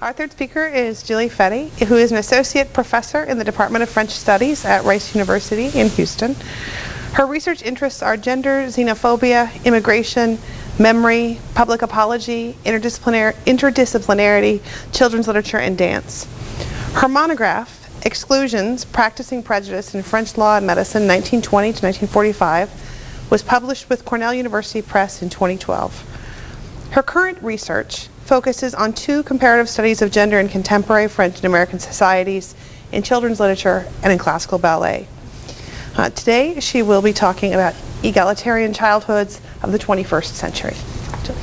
Our third speaker is Julie Fette, who is an associate professor in the Department of French Studies at Rice University in Houston. Her research interests are gender, xenophobia, immigration, memory, public apology, interdisciplinarity, children's literature, and dance. Her monograph, Exclusions, Practicing Prejudice in French Law and Medicine, 1920 to 1945, was published with Cornell University Press in 2012. Her current research focuses on two comparative studies of gender in contemporary French and American societies, in children's literature and in classical ballet. Today, she will be talking about egalitarian childhoods of the 21st century. Julie.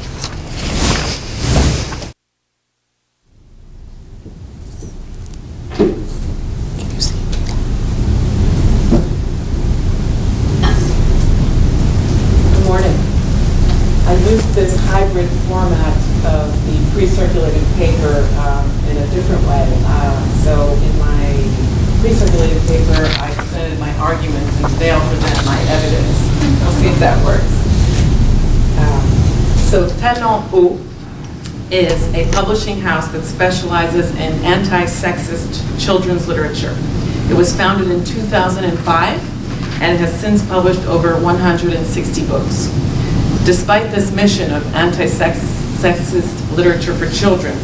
Good morning. I used this hybrid format of the pre-circulated paper in a different way. So in my pre-circulated paper, I presented my arguments, and today I'll present my evidence. We'll see if that works. So Talent Haut is a publishing house that specializes in anti-sexist children's literature. It was founded in 2005 and has since published over 160 books. Despite this mission of anti-sexist literature for children,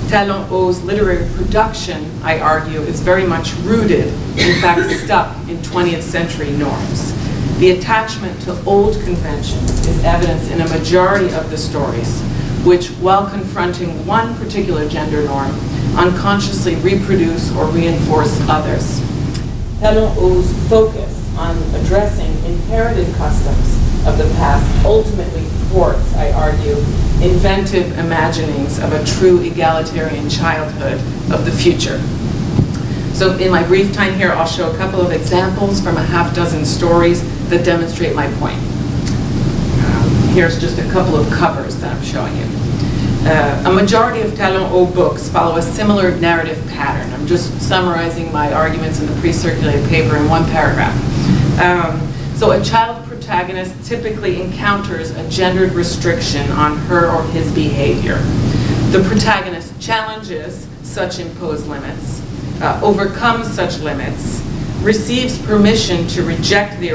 Talent Haut's literary production, I argue, is very much rooted, in fact stuck in 20th century norms. The attachment to old conventions is evidenced in a majority of the stories, which, while confronting one particular gender norm, unconsciously reproduce or reinforce others. Talent Haut's focus on addressing inherited customs of the past ultimately thwarts, I argue, inventive imaginings of a true egalitarian childhood of the future. So in my brief time here, I'll show a couple of examples from a half dozen stories that demonstrate my point. Here's just a couple of covers that I'm showing you. A majority of Talent Haut books follow a similar narrative pattern. I'm just summarizing my arguments in the pre-circulated paper in one paragraph. So a child protagonist typically encounters a gendered restriction on her or his behavior. The protagonist challenges such imposed limits, overcomes such limits, receives permission to reject the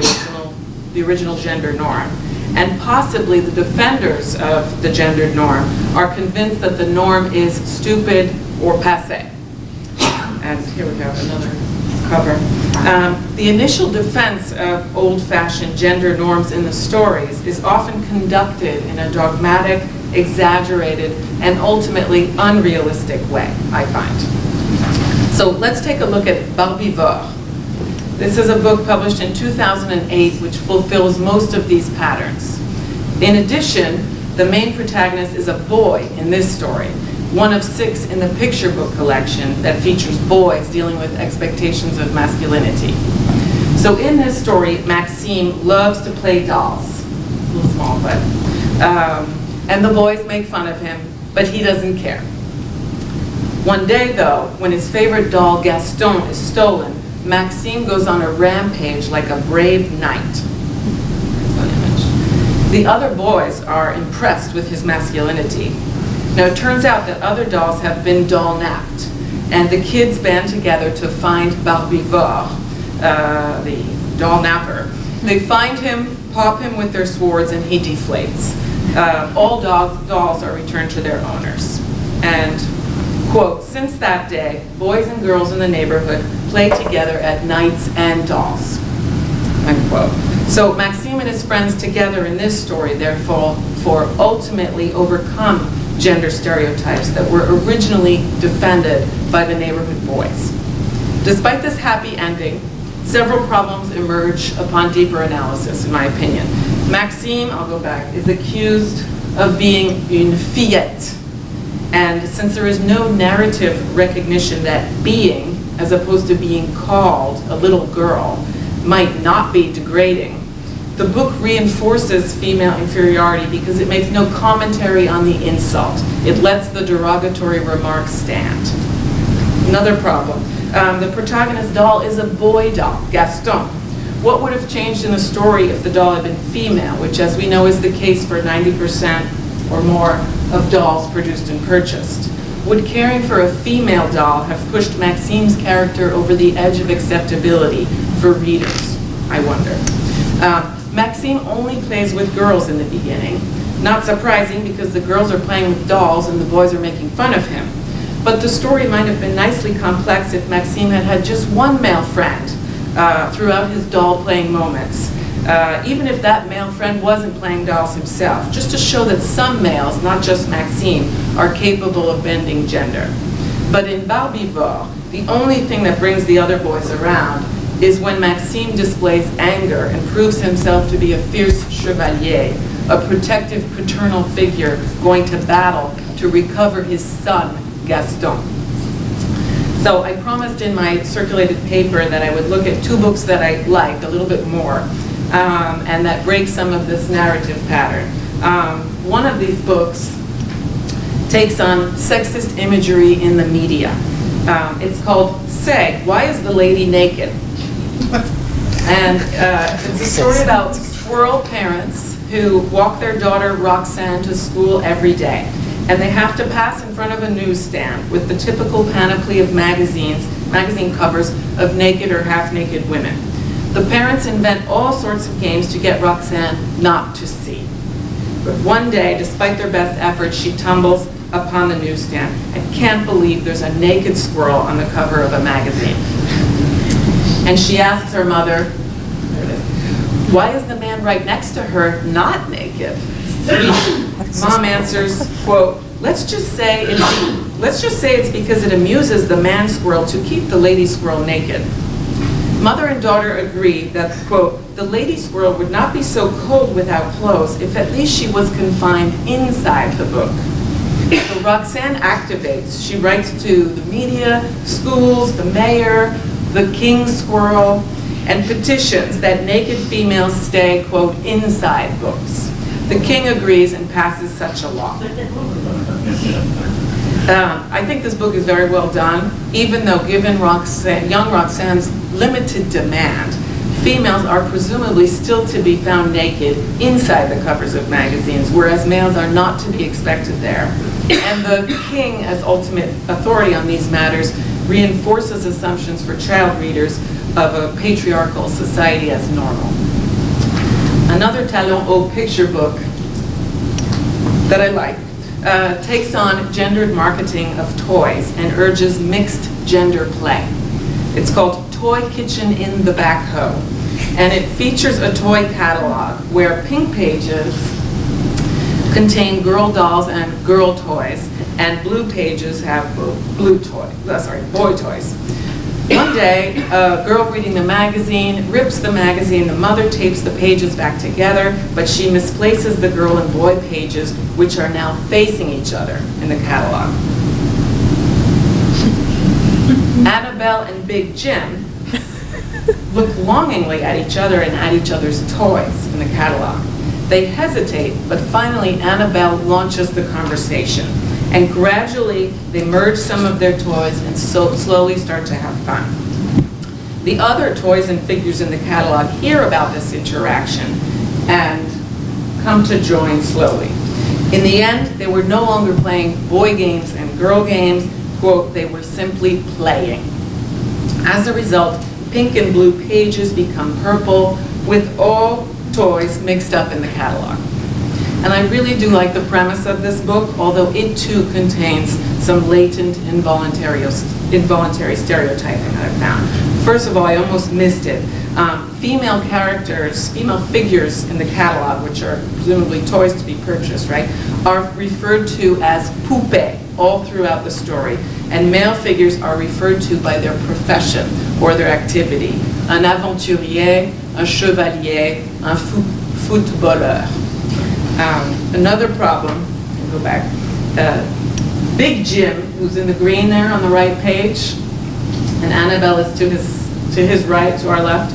original gender norm, and possibly the defenders of the gendered norm are convinced that the norm is stupid or passé. And here we have another cover. The initial defense of old-fashioned gender norms in the stories is often conducted in a dogmatic, exaggerated, and ultimately unrealistic way, I find. So let's take a look at Bumpy Book. This is a book published in 2008 which fulfills most of these patterns. In addition, the main protagonist is a boy in this story, one of 6 in the picture book collection that features boys dealing with expectations of masculinity. So in this story, Maxime loves to play dolls, a little small, but, and the boys make fun of him, but he doesn't care. One day though, when his favorite doll Gaston is stolen, Maxime goes on a rampage like a brave knight. The other boys are impressed with his masculinity. Now it turns out that other dolls have been doll-napped, and the kids band together to find Bumpy Book, the doll napper. They find him, pop him with their swords, and he deflates. All dolls are returned to their owners. And, quote, since that day, boys and girls in the neighborhood play together at knights and dolls, unquote. So Maxime and his friends together in this story, therefore, ultimately overcome gender stereotypes that were originally defended by the neighborhood boys. Despite this happy ending, several problems emerge upon deeper analysis, in my opinion. Maxime, I'll go back, is accused of being une fillette. And since there is no narrative recognition that being, as opposed to being called a little girl, might not be degrading, the book reinforces female inferiority because it makes no commentary on the insult. It lets the derogatory remarks stand. Another problem, the protagonist's doll is a boy doll, Gaston. What would have changed in the story if the doll had been female, which as we know is the case for 90% or more of dolls produced and purchased? Would caring for a female doll have pushed Maxime's character over the edge of acceptability for readers, I wonder? Maxime only plays with girls in the beginning. Not surprising, because the girls are playing with dolls and the boys are making fun of him. But the story might have been nicely complex if Maxime had had just one male friend throughout his doll-playing moments. Even if that male friend wasn't playing dolls himself, just to show that some males, not just Maxime, are capable of bending gender. But in Bumpy Book, the only thing that brings the other boys around is when Maxime displays anger and proves himself to be a fierce chevalier, a protective paternal figure going to battle to recover his son, Gaston. So I promised in my circulated paper that I would look at 2 books that I liked a little bit more, and that break some of this narrative pattern. One of these books takes on sexist imagery in the media. It's called Say, Why is the Lady Naked? And it's a story about squirrel parents who walk their daughter Roxanne to school every day. And they have to pass in front of a newsstand with the typical panoply of magazine covers of naked or half-naked women. The parents invent all sorts of games to get Roxanne not to see. But one day, despite their best efforts, she tumbles upon the newsstand and can't believe there's a naked squirrel on the cover of a magazine. And she asks her mother, why is the man right next to her not naked? Mom answers, quote, let's just say it's because it amuses the man squirrel to keep the lady squirrel naked. Mother and daughter agree that, quote, the lady squirrel would not be so cold without clothes if at least she was confined inside the book. So Roxanne activates. She writes to the media, schools, the mayor, the king squirrel, and petitions that naked females stay, quote, inside books. The king agrees and passes such a law. I think this book is very well done, even though given young Roxanne's limited demand, females are presumably still to be found naked inside the covers of magazines, whereas males are not to be expected there. And the king, as ultimate authority on these matters, reinforces assumptions for child readers of a patriarchal society as normal. Another Talon Haut picture book that I like takes on gendered marketing of toys and urges mixed gender play. It's called Toy Kitchen in the Backhoe, and it features a toy catalog where pink pages contain girl dolls and girl toys, and blue pages have boy toys. One day, a girl reading the magazine rips the magazine. The mother tapes the pages back together, but she misplaces the girl and boy pages, which are now facing each other in the catalog. Annabelle and Big Jim look longingly at each other and at each other's toys in the catalog. They hesitate, but finally Annabelle launches the conversation. And gradually, they merge some of their toys and slowly start to have fun. The other toys and figures in the catalog hear about this interaction and come to join slowly. In the end, they were no longer playing boy games and girl games. Quote, they were simply playing. As a result, pink and blue pages become purple, with all toys mixed up in the catalog. And I really do like the premise of this book, although it too contains some latent involuntary stereotyping that I found. First of all, I almost missed it. Female characters, female figures in the catalog, which are presumably toys to be purchased, right, are referred to as poupées all throughout the story. And male figures are referred to by their profession or their activity. Un aventurier, un chevalier, un footballeur. Another problem, I'll go back, Big Jim, who's in the green there on the right page, and Annabelle is to his right, to our left.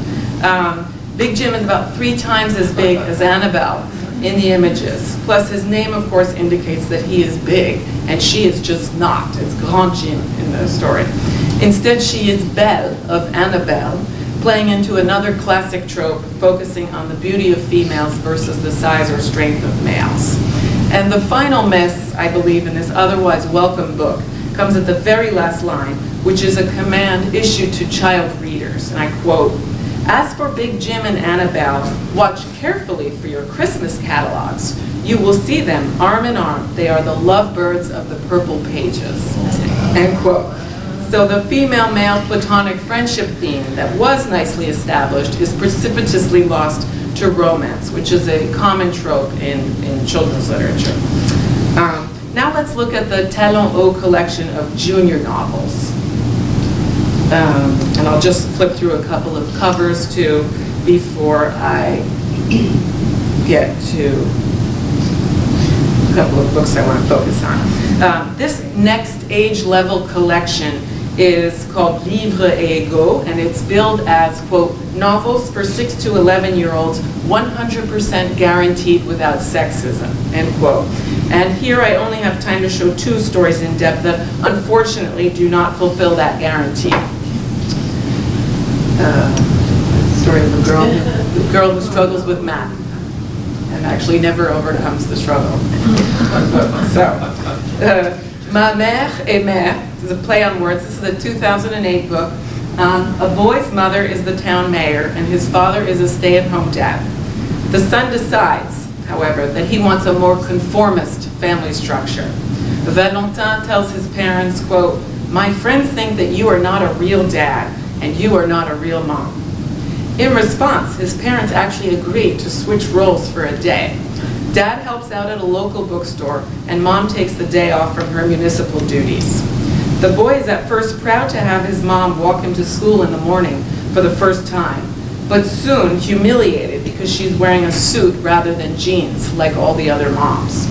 Big Jim is about 3 times as big as Annabelle in the images. Plus his name, of course, indicates that he is big, and she is just not. It's Grand Jim in the story. Instead, she is Belle of Annabelle, playing into another classic trope, focusing on the beauty of females versus the size or strength of males. And the final miss, I believe, in this otherwise welcome book comes at the very last line, which is a command issued to child readers, and I quote, "As for Big Jim and Annabelle, watch carefully for your Christmas catalogs. You will see them arm in arm. They are the lovebirds of the purple pages." End quote. So the female-male platonic friendship theme that was nicely established is precipitously lost to romance, which is a common trope in children's literature. Now let's look at the Talon Haut collection of junior novels. And I'll just flip through a couple of covers too before I get to a couple of books I want to focus on. This next age level collection is called Livres et Égaux, and it's billed as, quote, novels for 6 to 11-year-olds, 100% guaranteed without sexism, end quote. And here I only have time to show 2 stories in depth that unfortunately do not fulfill that guarantee. Story of the girl who struggles with math and actually never overcomes the struggle. So, Ma Mère et Mère is a play on words. This is a 2008 book. A boy's mother is the town mayor, and his father is a stay-at-home dad. The son decides, however, that he wants a more conformist family structure. Valentin tells his parents, quote, "My friends think that you are not a real dad, and you are not a real mom." In response, his parents actually agree to switch roles for a day. Dad helps out at a local bookstore, and Mom takes the day off from her municipal duties. The boy is at first proud to have his mom walk him to school in the morning for the first time, but soon humiliated because she's wearing a suit rather than jeans like all the other moms.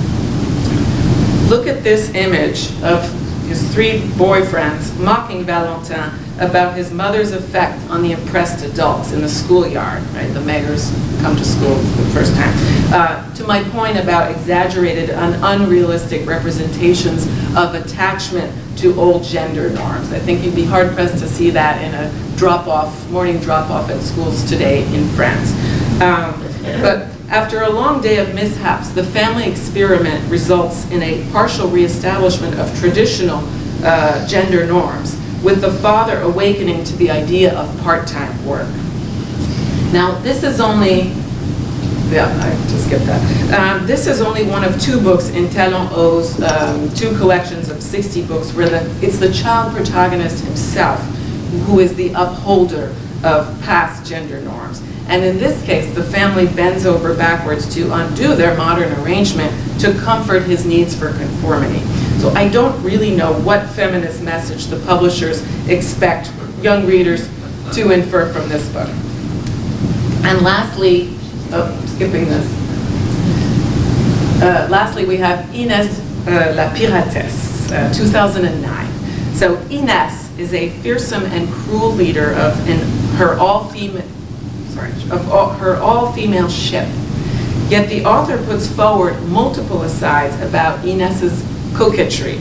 Look at this image of his 3 boyfriends mocking Valentin about his mother's effect on the oppressed adults in the schoolyard, right? The mayors come to school for the first time. To my point about exaggerated and unrealistic representations of attachment to old gender norms. I think you'd be hard-pressed to see that in a morning drop-off at schools today in France. But after a long day of mishaps, the family experiment results in a partial reestablishment of traditional gender norms, with the father awakening to the idea of part-time work. Now, this is only, I just skipped that. This is only one of 2 books in Talon Haut's 2 collections of 60 books where it's the child protagonist himself who is the upholder of past gender norms. And in this case, the family bends over backwards to undo their modern arrangement to comfort his needs for conformity. So I don't really know what feminist message the publishers expect young readers to infer from this book. And lastly, skipping this. Lastly, we have Inès la Piratesse, 2009. So Inès is a fearsome and cruel leader of her all-female ship. Yet the author puts forward multiple asides about Inés's coquetry.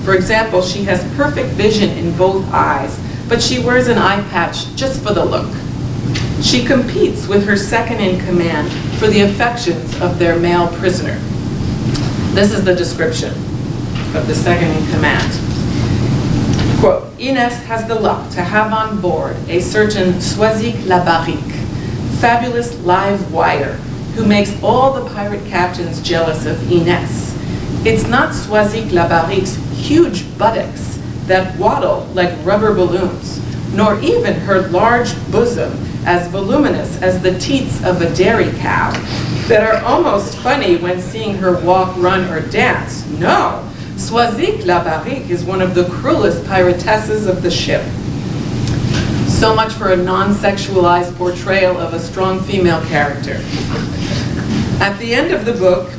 For example, she has perfect vision in both eyes, but she wears an eye patch just for the look. She competes with her second-in-command for the affections of their male prisoner. This is the description of the second-in-command. Quote, Inès has the luck to have on board a certain Soisic la Barrique, fabulous live wire, who makes all the pirate captains jealous of Inès. It's not Soisic la Barrique's huge buttocks that waddle like rubber balloons, nor even her large bosom, as voluminous as the teats of a dairy cow, that are almost funny when seeing her walk, run, or dance. No, Soisic la Barrique is one of the cruelest piratesses of the ship. So much for a non-sexualized portrayal of a strong female character. At the end of the book,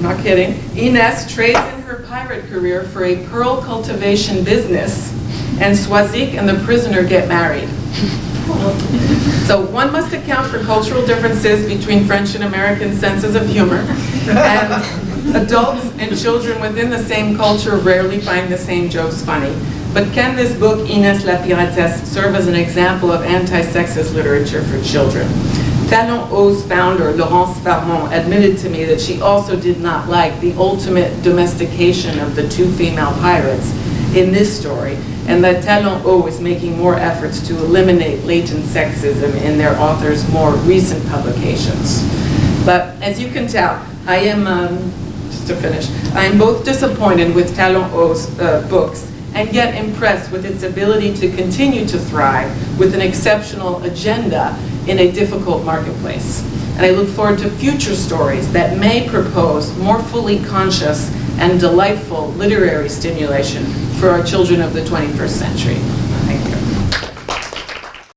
not kidding, Inès trades in her pirate career for a pearl cultivation business, and Soisic and the prisoner get married. So one must account for cultural differences between French and American senses of humor, and adults and children within the same culture rarely find the same jokes funny. But can this book, Inès la Piratesse, serve as an example of anti-sexist literature for children? Talon Haut's founder, Laurence Farron, admitted to me that she also did not like the ultimate domestication of the 2 female pirates, in this story, and that Talon Haut is making more efforts to eliminate latent sexism in their authors' more recent publications. But as you can tell, I am, just to finish, I am both disappointed with Talon Haut's books and yet impressed with its ability to continue to thrive with an exceptional agenda in a difficult marketplace. And I look forward to future stories that may propose more fully conscious and delightful literary stimulation for our children of the 21st century.